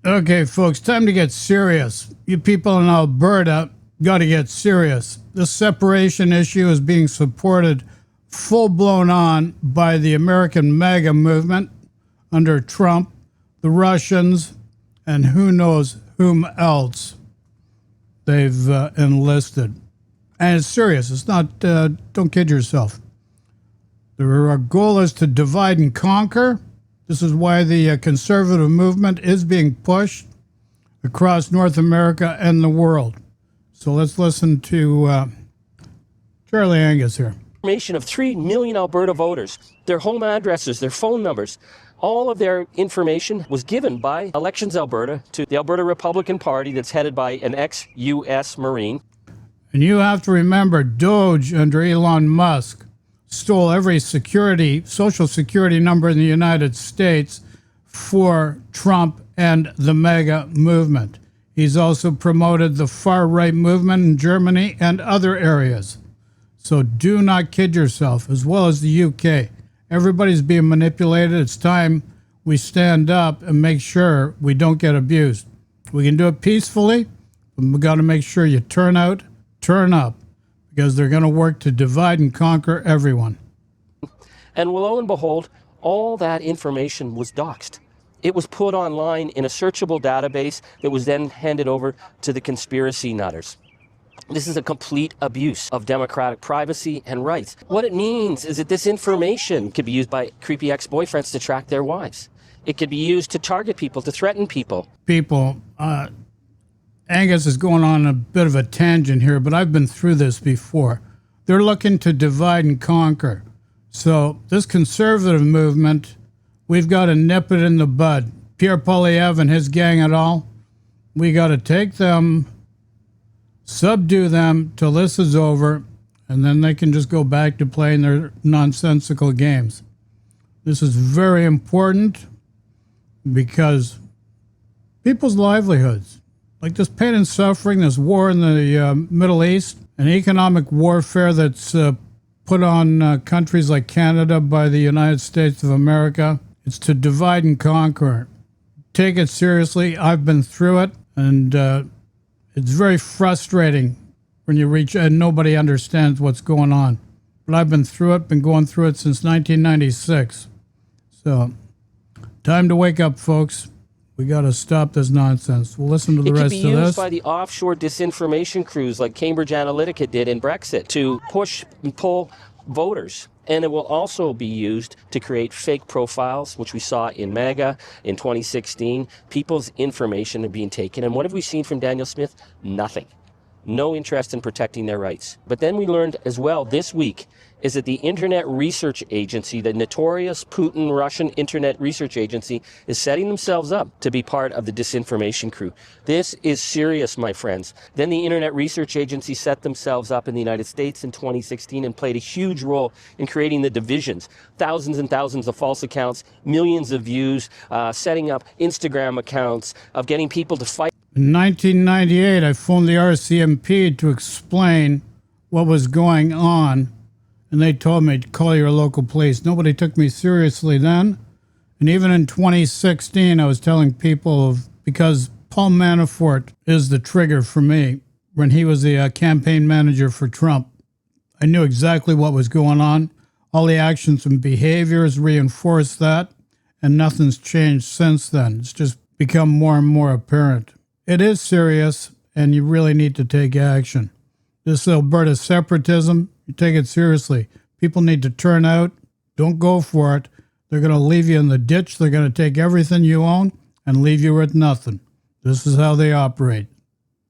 Okay, folks, time to get serious. You people in Alberta got to get serious. This separation issue is being supported full blown on by the American MAGA movement under Trump, the Russians, and who knows whom else they've enlisted. And it's serious. It's not, don't kid yourself. Their goal is to divide and conquer. This is why the conservative movement is being pushed across North America and the world. So let's listen to Charlie Angus here. Information of 3 million Alberta voters, their home addresses, their phone numbers, all of their information was given by Elections Alberta to the Alberta Republican Party that's headed by an ex-U.S. Marine. And you have to remember, Doge under Elon Musk stole every social security number in the United States for Trump and the MAGA movement. He's also promoted the far-right movement in Germany and other areas. So do not kid yourself, as well as the UK. Everybody's being manipulated. It's time we stand up and make sure we don't get abused. We can do it peacefully, but we've got to make sure you turn out, turn up, because they're going to work to divide and conquer everyone. And lo and behold, all that information was doxed. It was put online in a searchable database that was then handed over to the conspiracy nutters. This is a complete abuse of democratic privacy and rights. What it means is that this information could be used by creepy ex-boyfriends to track their wives. It could be used to target people, to threaten people. Angus is going on a bit of a tangent here, but I've been through this before. They're looking to divide and conquer. So this conservative movement, we've got to nip it in the bud. Pierre Poilievre and his gang at all, we got to take them, subdue them till this is over, and then they can just go back to playing their nonsensical games. This is very important because people's livelihoods, like this pain and suffering, this war in the Middle East, and economic warfare that's put on countries like Canada by the United States of America, it's to divide and conquer. Take it seriously. I've been through it, and it's very frustrating when you reach and nobody understands what's going on. But I've been through it, been going through it since 1996. So, time to wake up, folks. We got to stop this nonsense. We'll listen to the rest of this. It can be used by the offshore disinformation crews like Cambridge Analytica did in Brexit to push and pull voters. And it will also be used to create fake profiles, which we saw in MAGA in 2016. People's information are being taken. And what have we seen from Daniel Smith? Nothing. No interest in protecting their rights. But then we learned as well this week is that the Internet Research Agency, the notorious Putin Russian Internet Research Agency, is setting themselves up to be part of the disinformation crew. This is serious, my friends. Then the Internet Research Agency set themselves up in the United States in 2016 and played a huge role in creating the divisions. Thousands and thousands of false accounts, millions of views, setting up Instagram accounts, of getting people to fight. In 1998, I phoned the RCMP to explain what was going on, and they told me to call your local police. Nobody took me seriously then. And even in 2016, I was telling people because Paul Manafort is the trigger for me. When he was the campaign manager for Trump, I knew exactly what was going on. All the actions and behaviors reinforced that, and nothing's changed since then. It's just become more and more apparent. It is serious, and you really need to take action. This Alberta separatism, you take it seriously. People need to turn out. Don't go for it. They're going to leave you in the ditch. They're going to take everything you own and leave you with nothing. This is how they operate.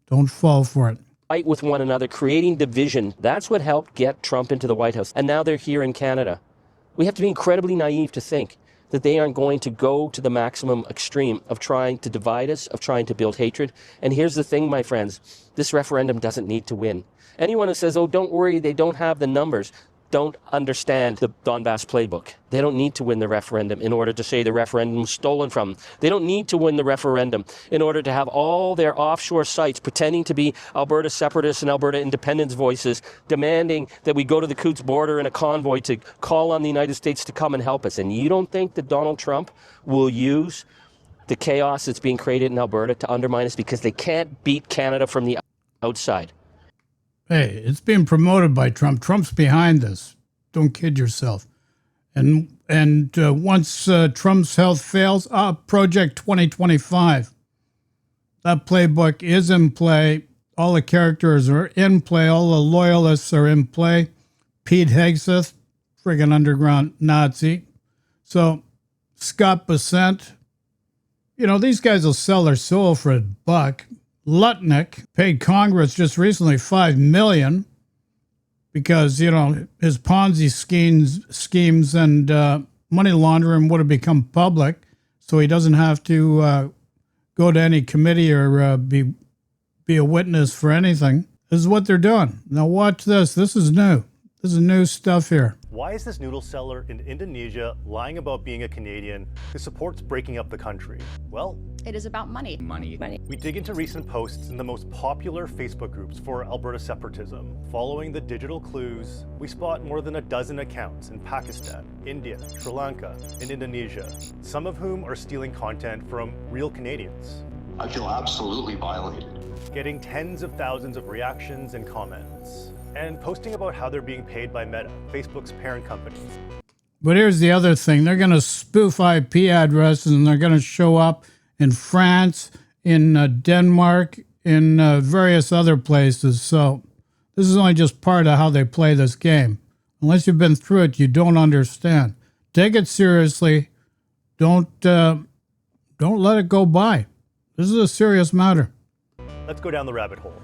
Don't fall for it. Fight with one another, creating division. That's what helped get Trump into the White House. And now they're here in Canada. We have to be incredibly naive to think that they aren't going to go to the maximum extreme of trying to divide us, of trying to build hatred. And here's the thing, my friends, this referendum doesn't need to win. Anyone who says, oh, don't worry, they don't have the numbers, don't understand the Donbass playbook. They don't need to win the referendum in order to say the referendum was stolen from them. They don't need to win the referendum in order to have all their offshore sites pretending to be Alberta separatists and Alberta independence voices, demanding that we go to the Coutts border in a convoy to call on the United States to come and help us. And you don't think that Donald Trump will use the chaos that's being created in Alberta to undermine us because they can't beat Canada from the outside. Hey, it's being promoted by Trump. Trump's behind this. Don't kid yourself. And once Trump's health fails, Project 2025. That playbook is in play. All the characters are in play. All the loyalists are in play. Pete Hegseth, friggin' underground Nazi. So Scott Bessent, these guys will sell their soul for $1. Lutnick paid Congress just recently $5 million because, his Ponzi schemes and money laundering would have become public, so he doesn't have to go to any committee or be a witness for anything. This is what they're doing. Now watch this. This is new. This is new stuff here. Why is this noodle seller in Indonesia lying about being a Canadian who supports breaking up the country? Well, it is about money. Money. We dig into recent posts in the most popular Facebook groups for Alberta separatism. Following the digital clues, we spot more than a dozen accounts in Pakistan, India, Sri Lanka, and Indonesia, some of whom are stealing content from real Canadians. I feel absolutely violated. Getting tens of thousands of reactions and comments, and posting about how they're being paid by Meta, Facebook's parent company. But here's the other thing. They're going to spoof IP addresses, and they're going to show up in France, in Denmark, in various other places. So this is only just part of how they play this game. Unless you've been through it, you don't understand. Take it seriously. Don't let it go by. This is a serious matter. Let's go down the rabbit hole.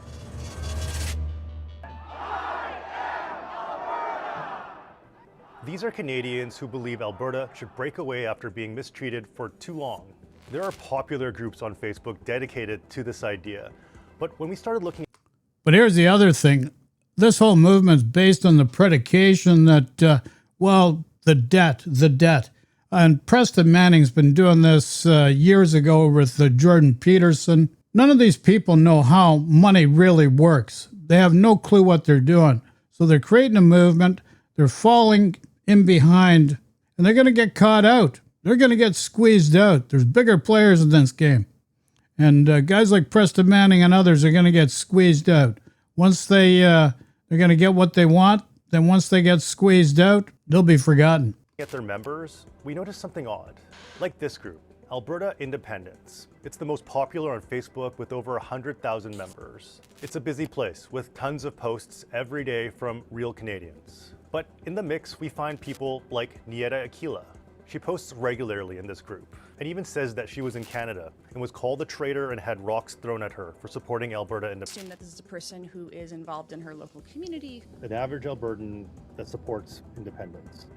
These are Canadians who believe Alberta should break away after being mistreated for too long. There are popular groups on Facebook dedicated to this idea. But when we started looking... But here's the other thing. This whole movement's based on the predication that, the debt. And Preston Manning's been doing this years ago with Jordan Peterson. None of these people know how money really works. They have no clue what they're doing. So they're creating a movement. They're falling in behind, and they're going to get caught out. They're going to get squeezed out. There's bigger players in this game. And guys like Preston Manning and others are going to get squeezed out. Once they're going to get what they want, then once they get squeezed out, they'll be forgotten. At their members, we noticed something odd. Like this group, Alberta Independence. It's the most popular on Facebook with over 100,000 members. It's a busy place with tons of posts every day from real Canadians. But in the mix, we find people like Nieta Aquila. She posts regularly in this group and even says that she was in Canada and was called a traitor and had rocks thrown at her for supporting Alberta Independence. Assume that this is a person who is involved in her local community. An average Albertan that supports independence.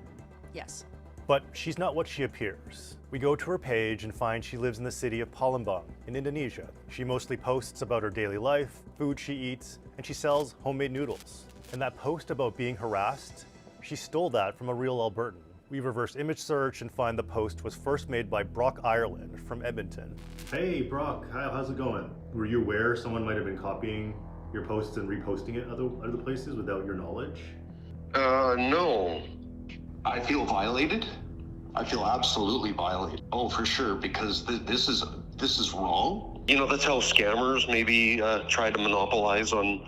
Yes. But she's not what she appears. We go to her page and find she lives in the city of Palembang in Indonesia. She mostly posts about her daily life, food she eats, and she sells homemade noodles. And that post about being harassed, she stole that from a real Albertan. We reverse image search and find the post was first made by Brock Ireland from Edmonton. Hey Brock, how's it going? Were you aware someone might have been copying your posts and reposting it other places without your knowledge? No. I feel violated. I feel absolutely violated. Oh, for sure, because this is wrong. That's how scammers maybe try to monopolize on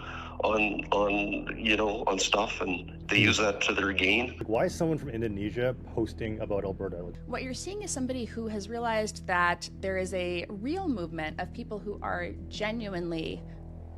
stuff, and they use that to their gain. Why is someone from Indonesia posting about Alberta? What you're seeing is somebody who has realized that there is a real movement of people who are genuinely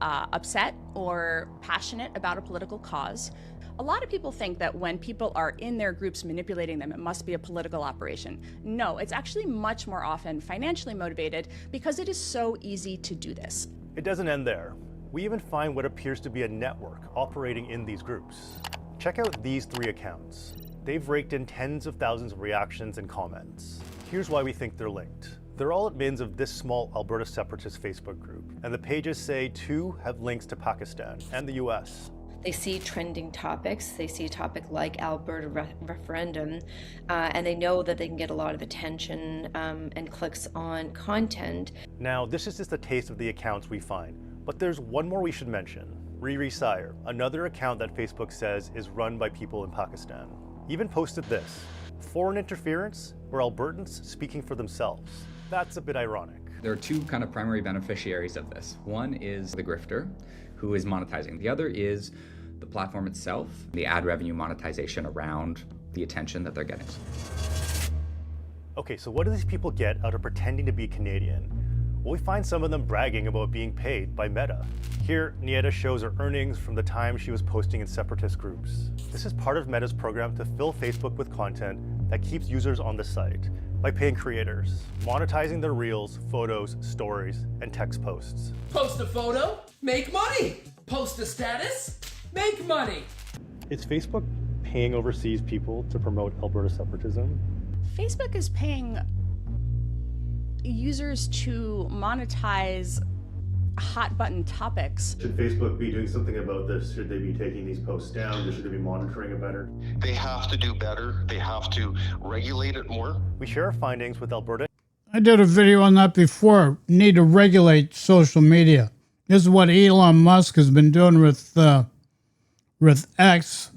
upset or passionate about a political cause. A lot of people think that when people are in their groups manipulating them, it must be a political operation. No, it's actually much more often financially motivated because it is so easy to do this. It doesn't end there. We even find what appears to be a network operating in these groups. Check out these 3 accounts. They've raked in tens of thousands of reactions and comments. Here's why we think they're linked. They're all admins of this small Alberta separatist Facebook group, and the pages say 2 have links to Pakistan and the US. They see trending topics. They see a topic like Alberta referendum, and they know that they can get a lot of attention and clicks on content. Now, this is just a taste of the accounts we find, but there's one more we should mention. Riri Sire, another account that Facebook says is run by people in Pakistan, even posted this: foreign interference or Albertans speaking for themselves. That's a bit ironic. There are two kind of primary beneficiaries of this. One is the grifter, who is monetizing. The other is the platform itself, the ad revenue monetization around the attention that they're getting. Okay, so what do these people get out of pretending to be Canadian? Well, we find some of them bragging about being paid by Meta. Here, Nieta shows her earnings from the time she was posting in separatist groups. This is part of Meta's program to fill Facebook with content that keeps users on the site by paying creators, monetizing their reels, photos, stories, and text posts. Post a photo, make money. Post a status, make money. Is Facebook paying overseas people to promote Alberta separatism? Facebook is paying users to monetize hot button topics. Should Facebook be doing something about this? Should they be taking these posts down? Should they be monitoring it better? They have to do better. They have to regulate it more. We share our findings with Alberta. I did a video on that before. Need to regulate social media. This is what Elon Musk has been doing with X,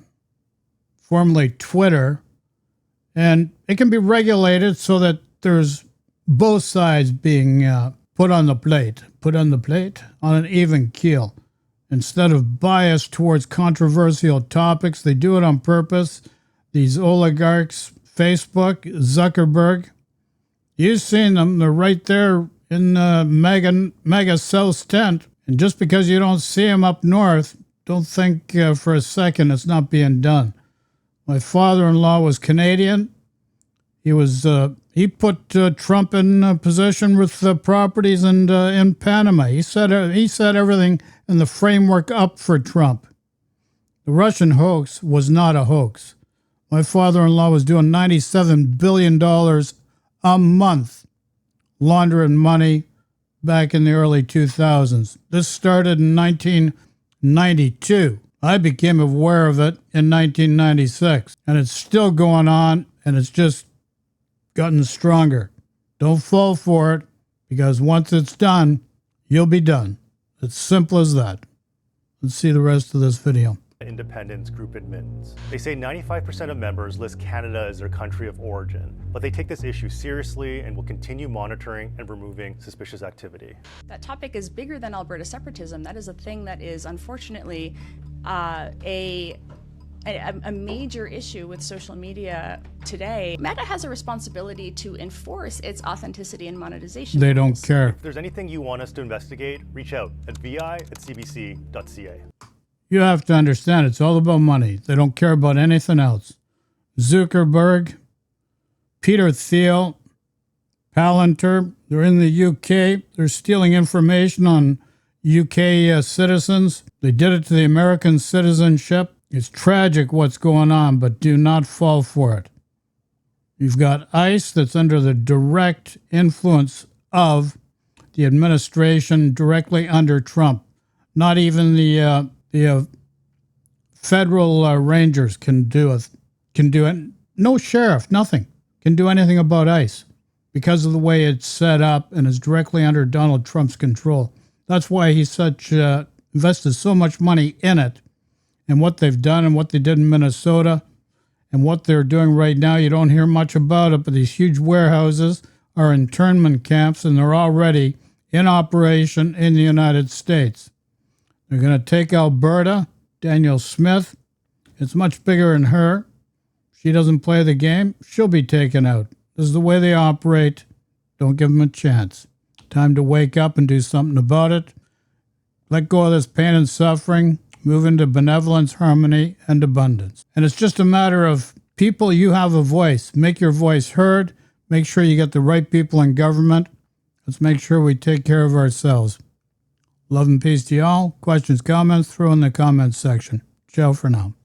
formerly Twitter. And it can be regulated so that there's both sides being put on the plate, on an even keel. Instead of bias towards controversial topics, they do it on purpose. These oligarchs, Facebook, Zuckerberg, you've seen them. They're right there in MAGA South's tent. And just because you don't see them up north, don't think for a second it's not being done. My father-in-law was Canadian. He put Trump in position with the properties and in Panama. He set everything in the framework up for Trump. The Russian hoax was not a hoax. My father-in-law was doing $97 billion a month laundering money back in the early 2000s. This started in 1992. I became aware of it in 1996, and it's still going on, and it's just gotten stronger. Don't fall for it, because once it's done, you'll be done. It's simple as that. Let's see the rest of this video. Independence group admins. They say 95% of members list Canada as their country of origin, but they take this issue seriously and will continue monitoring and removing suspicious activity. That topic is bigger than Alberta separatism. That is a thing that is unfortunately a major issue with social media today. Meta has a responsibility to enforce its authenticity and monetization. They don't care. If there's anything you want us to investigate, reach out at vi@cbc.ca. You have to understand, it's all about money. They don't care about anything else. Zuckerberg, Peter Thiel, Palantir, they're in the UK. They're stealing information on UK citizens. They did it to the American citizenship. It's tragic what's going on, but do not fall for it. You've got ICE that's under the direct influence of the administration directly under Trump. Not even the federal rangers can do it. No sheriff, nothing can do anything about ICE because of the way it's set up and is directly under Donald Trump's control. That's why he invested so much money in it. And what they've done and what they did in Minnesota and what they're doing right now, you don't hear much about it, but these huge warehouses are internment camps, and they're already in operation in the United States. They're going to take Alberta, Danielle Smith. It's much bigger than her. She doesn't play the game. She'll be taken out. This is the way they operate. Don't give them a chance. Time to wake up and do something about it. Let go of this pain and suffering. Move into benevolence, harmony, and abundance. And it's just a matter of people, you have a voice. Make your voice heard. Make sure you get the right people in government. Let's make sure we take care of ourselves. Love and peace to y'all. Questions, comments, throw in the comments section. Ciao for now.